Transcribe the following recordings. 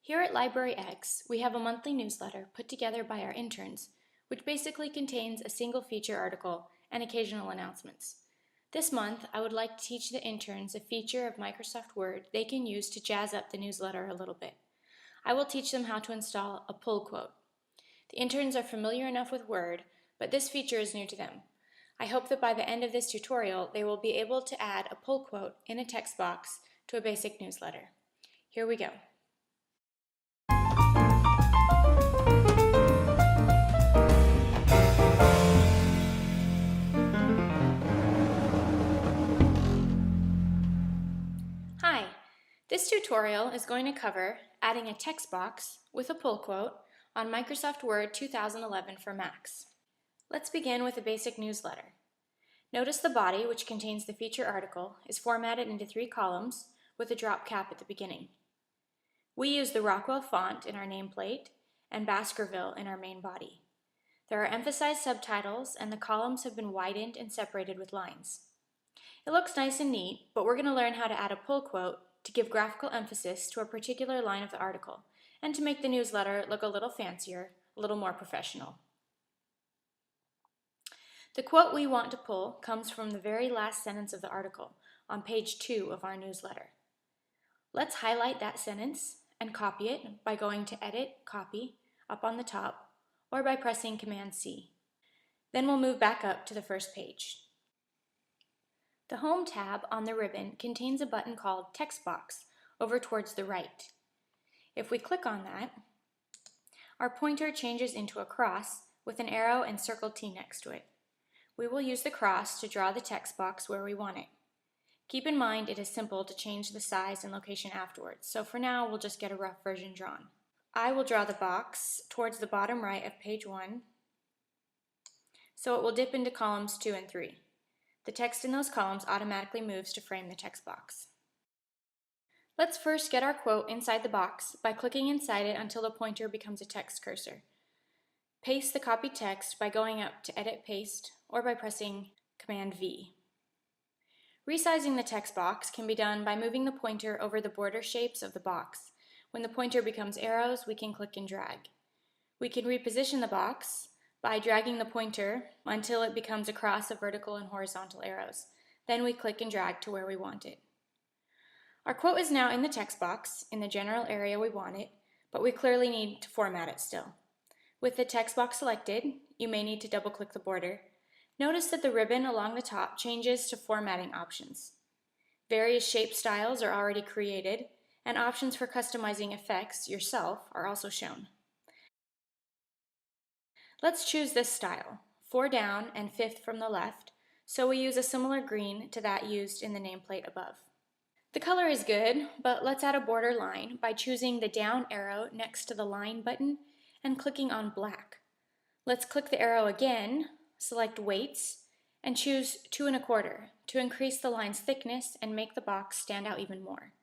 Here at Library X, we have a monthly newsletter put together by our interns, which basically contains a single feature article and occasional announcements. This month, I would like to teach the interns a feature of Microsoft Word they can use to jazz up the newsletter a little bit. I will teach them how to install a pull quote. The interns are familiar enough with Word, but this feature is new to them. I hope that by the end of this tutorial, they will be able to add a pull quote in a text box to a basic newsletter. Here we go. Hi, this tutorial is going to cover adding a text box with a pull quote on Microsoft Word 2011 for Macs. Let's begin with a basic newsletter. Notice the body, which contains the feature article, is formatted into 3 columns with a drop cap at the beginning. We use the Rockwell font in our nameplate and Baskerville in our main body. There are emphasized subtitles and the columns have been widened and separated with lines. It looks nice and neat, but we're going to learn how to add a pull quote to give graphical emphasis to a particular line of the article and to make the newsletter look a little fancier, a little more professional. The quote we want to pull comes from the very last sentence of the article on page 2 of our newsletter. Let's highlight that sentence and copy it by going to Edit, Copy, up on the top, or by pressing Command-C. Then we'll move back up to the first page. The Home tab on the ribbon contains a button called Text Box over towards the right. If we click on that, our pointer changes into a cross with an arrow and circle T next to it. We will use the cross to draw the text box where we want it. Keep in mind it is simple to change the size and location afterwards, so for now we'll just get a rough version drawn. I will draw the box towards the bottom right of page 1, so it will dip into columns 2 and 3. The text in those columns automatically moves to frame the text box. Let's first get our quote inside the box by clicking inside it until the pointer becomes a text cursor. Paste the copied text by going up to Edit Paste or by pressing Command-V. Resizing the text box can be done by moving the pointer over the border shapes of the box. When the pointer becomes arrows, we can click and drag. We can reposition the box by dragging the pointer until it becomes a cross of vertical and horizontal arrows. Then we click and drag to where we want it. Our quote is now in the text box in the general area we want it, but we clearly need to format it still. With the text box selected, you may need to double-click the border. Notice that the ribbon along the top changes to formatting options. Various shape styles are already created, and options for customizing effects yourself are also shown. Let's choose this style, 4 down and 5th from the left, so we use a similar green to that used in the nameplate above. The color is good, but let's add a border line by choosing the down arrow next to the line button and clicking on black. Let's click the arrow again, select weights, and choose 2 1/4 to increase the line's thickness and make the box stand out even more.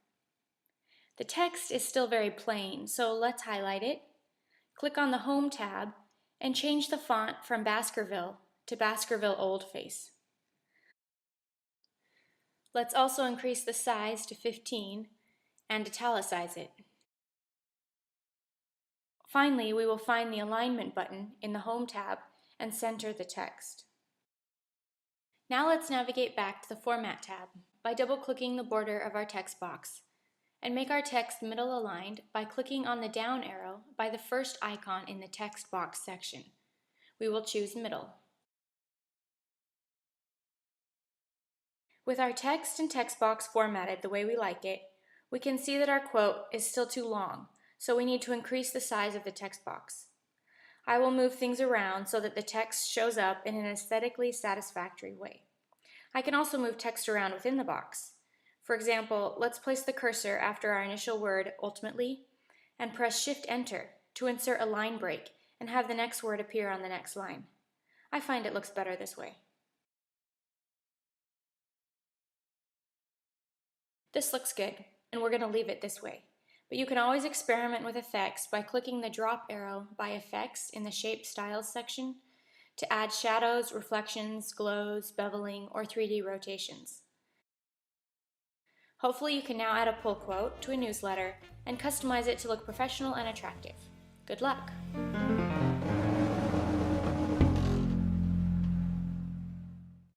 The text is still very plain, so let's highlight it, click on the Home tab, and change the font from Baskerville to Baskerville Oldface. Let's also increase the size to 15 and italicize it. Finally, we will find the Alignment button in the Home tab and center the text. Now let's navigate back to the Format tab by double-clicking the border of our text box and make our text middle aligned by clicking on the down arrow by the first icon in the text box section. We will choose Middle. With our text and text box formatted the way we like it, we can see that our quote is still too long, so we need to increase the size of the text box. I will move things around so that the text shows up in an aesthetically satisfactory way. I can also move text around within the box. For example, let's place the cursor after our initial word, ultimately, and press Shift-Enter to insert a line break and have the next word appear on the next line. I find it looks better this way. This looks good, and we're going to leave it this way. But you can always experiment with effects by clicking the drop arrow by Effects in the Shape Styles section to add shadows, reflections, glows, beveling, or 3D rotations. Hopefully you can now add a pull quote to a newsletter and customize it to look professional and attractive. Good luck!